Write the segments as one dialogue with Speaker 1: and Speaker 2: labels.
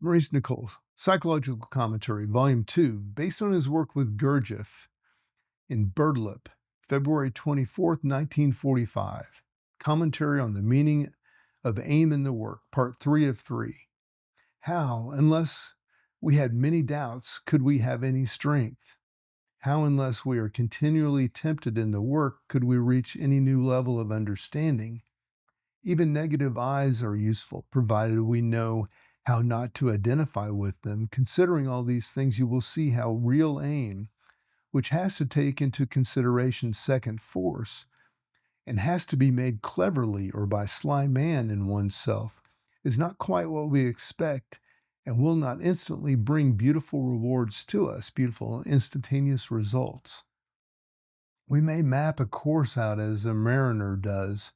Speaker 1: Maurice Nicols, Psychological Commentary, Volume 2, based on his work with Gurdjieff in Birdlip, February 24th, 1945. Commentary on the Meaning of Aim in the Work, Part 3 of 3. How, unless we had many doubts, could we have any strength? How, unless we are continually tempted in the work, could we reach any new level of understanding? Even negative eyes are useful, provided we know how not to identify with them. Considering all these things, you will see how real aim, which has to take into consideration second force and has to be made cleverly or by sly man in oneself, is not quite what we expect and will not instantly bring beautiful rewards to us, beautiful instantaneous results. We may map a course out as a mariner does,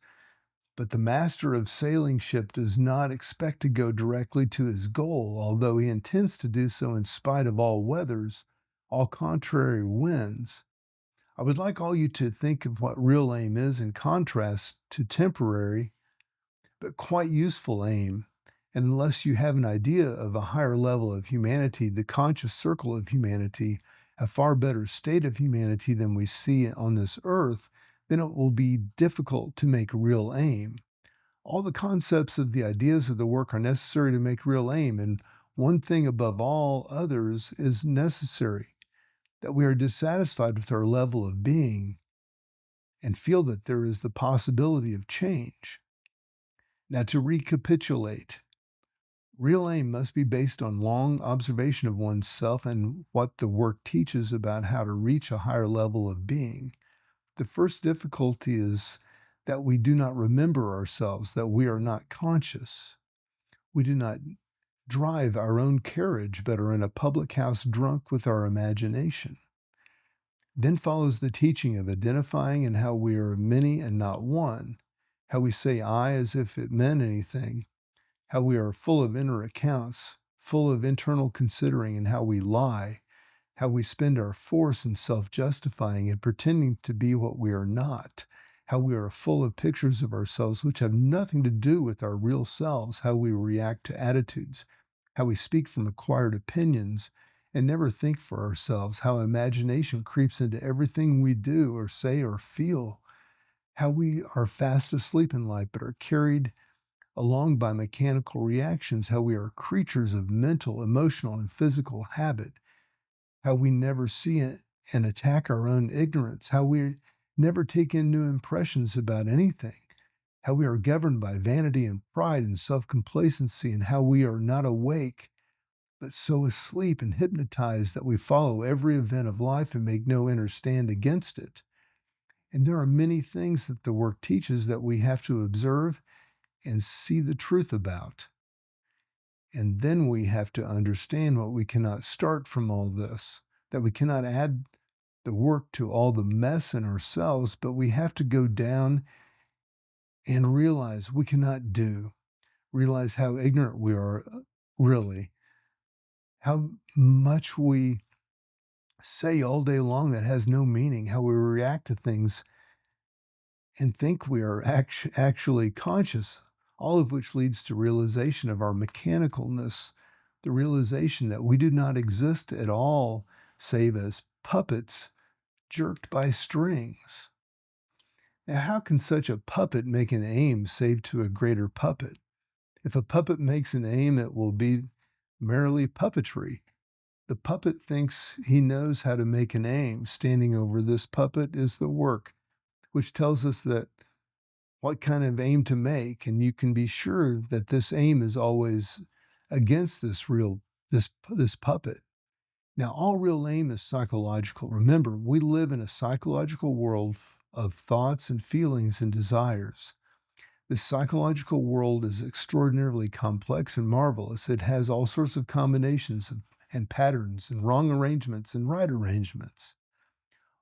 Speaker 1: but the master of sailing ship does not expect to go directly to his goal, although he intends to do so in spite of all weathers, all contrary winds. I would like all you to think of what real aim is in contrast to temporary but quite useful aim. And unless you have an idea of a higher level of humanity, the conscious circle of humanity, a far better state of humanity than we see on this earth, then it will be difficult to make real aim. All the concepts of the ideas of the work are necessary to make real aim, and one thing above all others is necessary, that we are dissatisfied with our level of being and feel that there is the possibility of change. Now, to recapitulate, real aim must be based on long observation of oneself and what the work teaches about how to reach a higher level of being. The first difficulty is that we do not remember ourselves, that we are not conscious. We do not drive our own carriage, but are in a public house drunk with our imagination. Then follows the teaching of identifying and how we are many and not one, how we say I as if it meant anything, how we are full of inner accounts, full of internal considering, and how we lie, how we spend our force in self-justifying and pretending to be what we are not, how we are full of pictures of ourselves which have nothing to do with our real selves, how we react to attitudes, how we speak from acquired opinions and never think for ourselves, how imagination creeps into everything we do or say or feel, how we are fast asleep in life but are carried along by mechanical reactions, how we are creatures of mental, emotional, and physical habit, how we never see it and attack our own ignorance, how we never take in new impressions about anything, how we are governed by vanity and pride and self complacency, and how we are not awake but so asleep and hypnotized that we follow every event of life and make no inner stand against it. And there are many things that the work teaches that we have to observe and see the truth about. And then we have to understand what we cannot start from all this, that we cannot add the work to all the mess in ourselves, but we have to go down and realize we cannot do, realize how ignorant we are, really, how much we say all day long that has no meaning, how we react to things and think we are actually conscious, all of which leads to realization of our mechanicalness, the realization that we do not exist at all save as puppets jerked by strings. Now, how can such a puppet make an aim save to a greater puppet? If a puppet makes an aim, it will be merely puppetry. The puppet thinks he knows how to make an aim. Standing over this puppet is the work, which tells us that what kind of aim to make, and you can be sure that this aim is always against this puppet. Now, all real aim is psychological. Remember, we live in a psychological world of thoughts and feelings and desires. This psychological world is extraordinarily complex and marvelous. It has all sorts of combinations and patterns and wrong arrangements and right arrangements.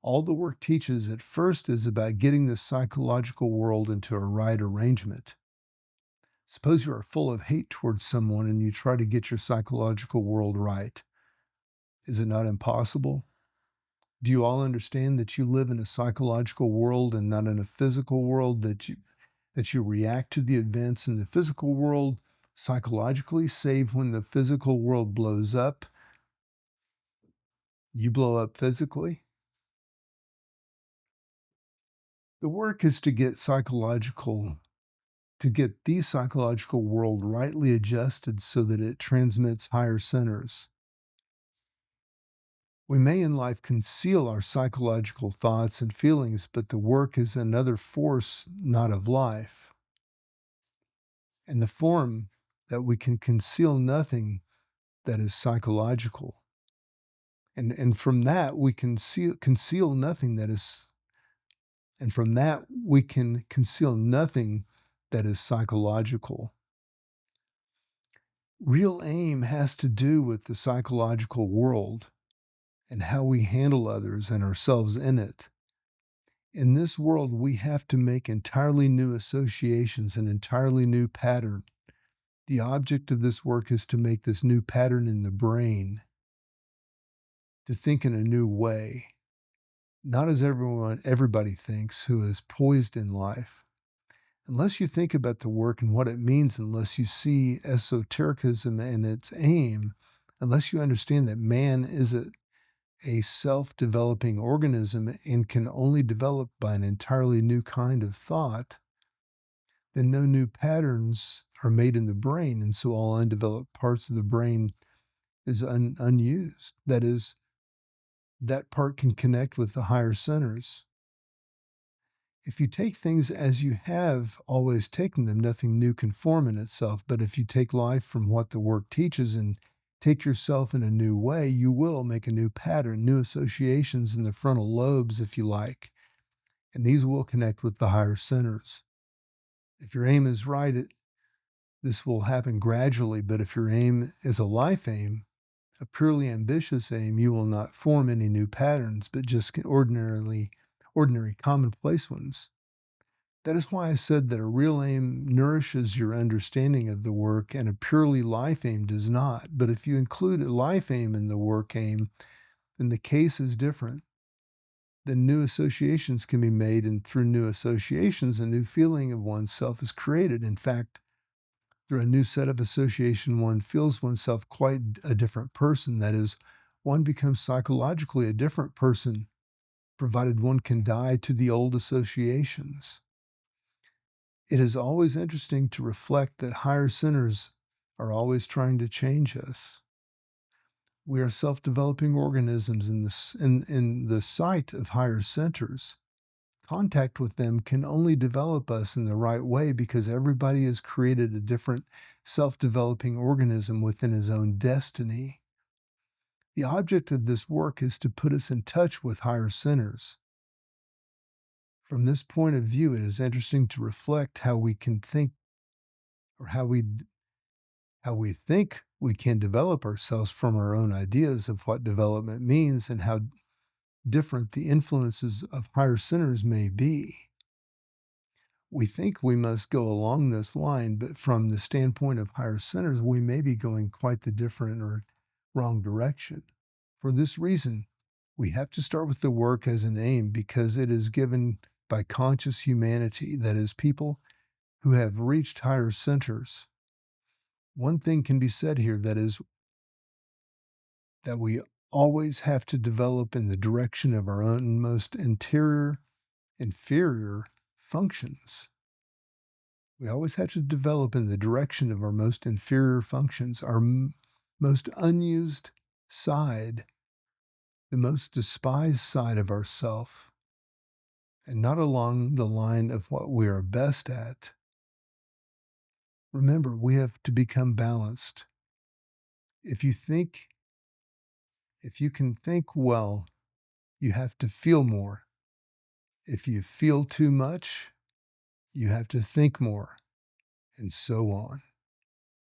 Speaker 1: All the work teaches at first is about getting this psychological world into a right arrangement. Suppose you are full of hate towards someone and you try to get your psychological world right. Is it not impossible? Do you all understand that you live in a psychological world and not in a physical world, that you react to the events in the physical world Psychologically save when the physical world blows up. You blow up physically. The work is to get the psychological world rightly adjusted so that it transmits higher centers. We may in life conceal our psychological thoughts and feelings, but the work is another force not of life. In the form that we can conceal nothing that is psychological. And from that we can conceal nothing that is and from that we can conceal nothing that is psychological. Real aim has to do with the psychological world and how we handle others and ourselves in it. In this world, we have to make entirely new associations, an entirely new pattern. The object of this work is to make this new pattern in the brain, to think in a new way, not as everybody thinks who is poised in life. Unless you think about the work and what it means, unless you see esotericism and its aim, unless you understand that man is a self-developing organism and can only develop by an entirely new kind of thought, then no new patterns are made in the brain. And so all undeveloped parts of the brain is unused. That is, that part can connect with the higher centers. If you take things as you have always taken them, nothing new can form in itself. But if you take life from what the work teaches and take yourself in a new way, you will make a new pattern, new associations in the frontal lobes, if you like. And these will connect with the higher centers. If your aim is right, this will happen gradually. But if your aim is a life aim, a purely ambitious aim, you will not form any new patterns, but just ordinary commonplace ones. That is why I said that a real aim nourishes your understanding of the work and a purely life aim does not. But if you include a life aim in the work aim, then the case is different. Then new associations can be made, and through new associations, a new feeling of oneself is created. In fact, through a new set of association, one feels oneself quite a different person. That is, one becomes psychologically a different person, provided one can die to the old associations. It is always interesting to reflect that higher centers are always trying to change us. We are self-developing organisms in the sight of higher centers. Contact with them can only develop us in the right way because everybody has created a different self-developing organism within his own destiny. The object of this work is to put us in touch with higher centers. From this point of view, it is interesting to reflect how we can think or how we think we can develop ourselves from our own ideas of what development means and how different the influences of higher centers may be. We think we must go along this line, but from the standpoint of higher centers, we may be going quite the different or wrong direction. For this reason, we have to start with the work as an aim because it is given by conscious humanity, that is, people who have reached higher centers. One thing can be said here, that is, that we always have to develop in the direction of our own most inferior functions. We always have to develop in the direction of our most inferior functions, our most unused side, the most despised side of ourself, and not along the line of what we are best at. Remember, we have to become balanced. If you can think well, you have to feel more. If you feel too much, you have to think more, and so on.